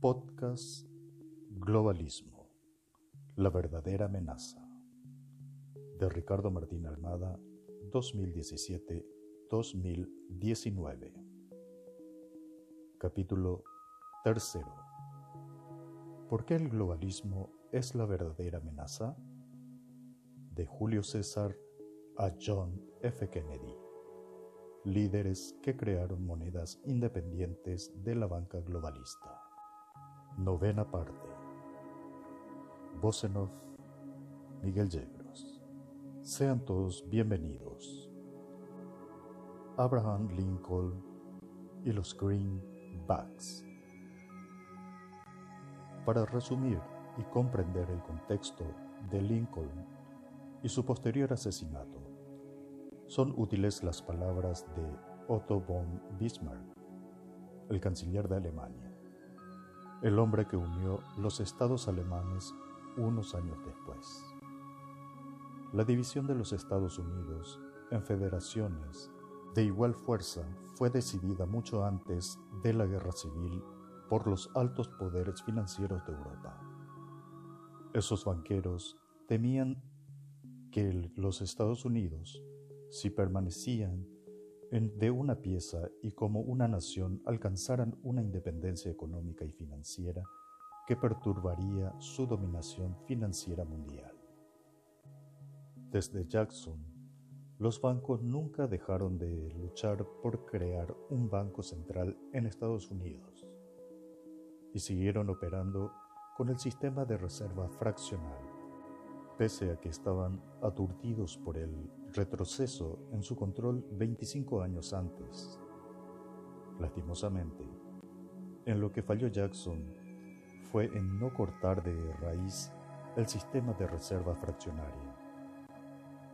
Podcast Globalismo, la verdadera amenaza, de Ricardo Martín Almada, 2017-2019. Capítulo 3. ¿Por qué el globalismo es la verdadera amenaza? De Julio César a John F. Kennedy, líderes que crearon monedas independientes de la banca globalista. Novena parte. Voz en off, Miguel Yegros. Sean todos bienvenidos. Abraham Lincoln y los Greenbacks. Para resumir y comprender el contexto de Lincoln y su posterior asesinato, son útiles las palabras de Otto von Bismarck, el canciller de Alemania, el hombre que unió los estados alemanes unos años después. La división de los Estados Unidos en federaciones de igual fuerza fue decidida mucho antes de la Guerra Civil por los altos poderes financieros de Europa. Esos banqueros temían que los Estados Unidos, si permanecían de una pieza y como una nación, alcanzaran una independencia económica y financiera que perturbaría su dominación financiera mundial. Desde Jackson, los bancos nunca dejaron de luchar por crear un banco central en Estados Unidos y siguieron operando con el sistema de reserva fraccional, pese a que estaban aturdidos por el retroceso en su control 25 años antes. Lastimosamente, en lo que falló Jackson fue en no cortar de raíz el sistema de reserva fraccionaria,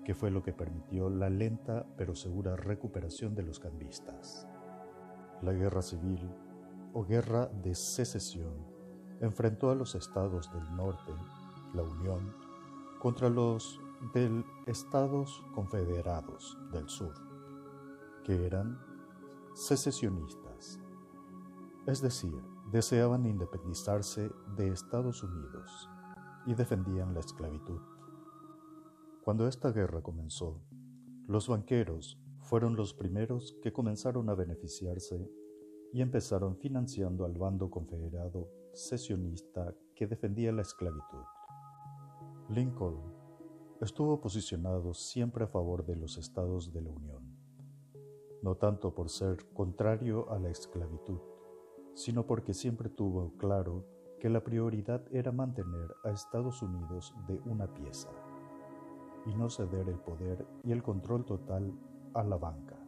que fue lo que permitió la lenta pero segura recuperación de los cambistas. La guerra civil o guerra de secesión enfrentó a los estados del norte, la Unión, contra los del Estados Confederados del Sur, que eran secesionistas, es decir, deseaban independizarse de Estados Unidos y defendían la esclavitud. Cuando esta guerra comenzó, los banqueros fueron los primeros que comenzaron a beneficiarse y empezaron financiando al bando confederado secesionista que defendía la esclavitud. Lincoln estuvo posicionado siempre a favor de los estados de la Unión, no tanto por ser contrario a la esclavitud, sino porque siempre tuvo claro que la prioridad era mantener a Estados Unidos de una pieza y no ceder el poder y el control total a la banca.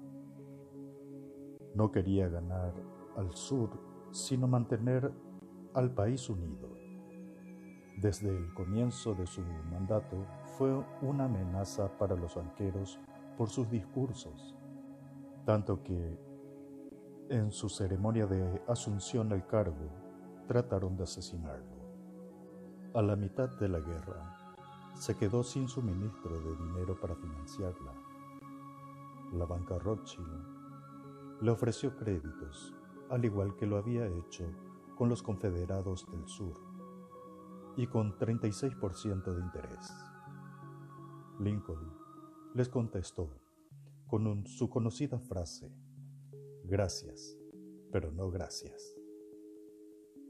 No quería ganar al sur, sino mantener al país unido. Desde el comienzo de su mandato fue una amenaza para los banqueros por sus discursos, tanto que en su ceremonia de asunción al cargo trataron de asesinarlo. A la mitad de la guerra se quedó sin suministro de dinero para financiarla. La banca Rothschild le ofreció créditos, al igual que lo había hecho con los confederados del sur, y con 36% de interés. Lincoln les contestó con su conocida frase: gracias, pero no gracias,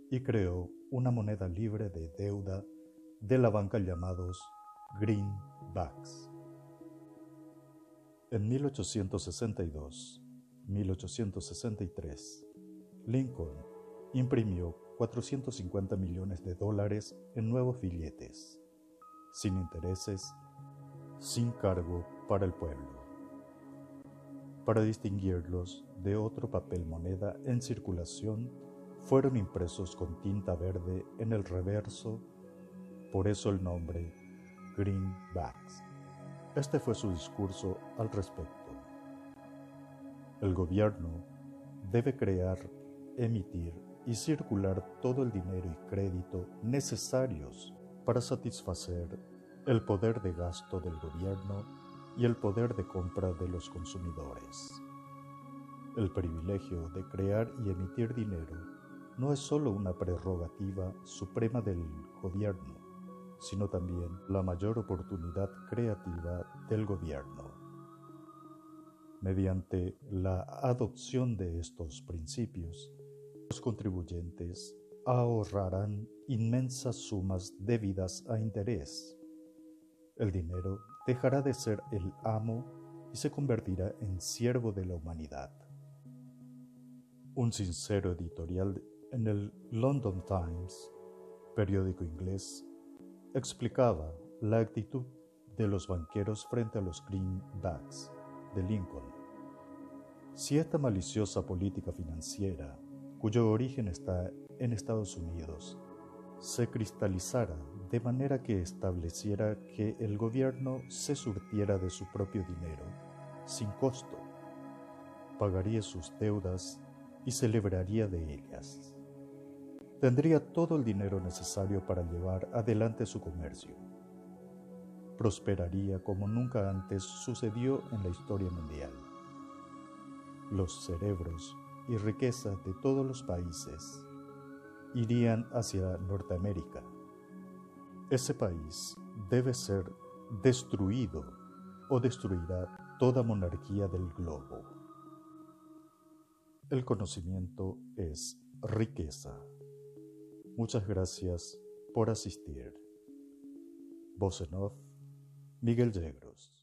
y creó una moneda libre de deuda de la banca llamados Greenbacks. En 1862-1863, Lincoln imprimió $450 millones en nuevos billetes, sin intereses, sin cargo para el pueblo, para distinguirlos de otro papel moneda en circulación. Fueron impresos con tinta verde en el reverso, por eso el nombre Greenbacks. Este fue su discurso al respecto. El gobierno debe crear, emitir y circular todo el dinero y crédito necesarios para satisfacer el poder de gasto del gobierno y el poder de compra de los consumidores. El privilegio de crear y emitir dinero no es solo una prerrogativa suprema del gobierno, sino también la mayor oportunidad creativa del gobierno. Mediante la adopción de estos principios, los contribuyentes ahorrarán inmensas sumas debidas a interés. El dinero dejará de ser el amo y se convertirá en siervo de la humanidad. Un sincero editorial en el London Times, periódico inglés, explicaba la actitud de los banqueros frente a los greenbacks de Lincoln. Si esta maliciosa política financiera, cuyo origen está en Estados Unidos, se cristalizara de manera que estableciera que el gobierno se surtiera de su propio dinero, sin costo, pagaría sus deudas y se libraría de ellas. Tendría todo el dinero necesario para llevar adelante su comercio. Prosperaría como nunca antes sucedió en la historia mundial. Los cerebros y riqueza de todos los países irían hacia Norteamérica. Ese país debe ser destruido o destruirá toda monarquía del globo. El conocimiento es riqueza. Muchas gracias por asistir. Voz en off, Miguel Yegros.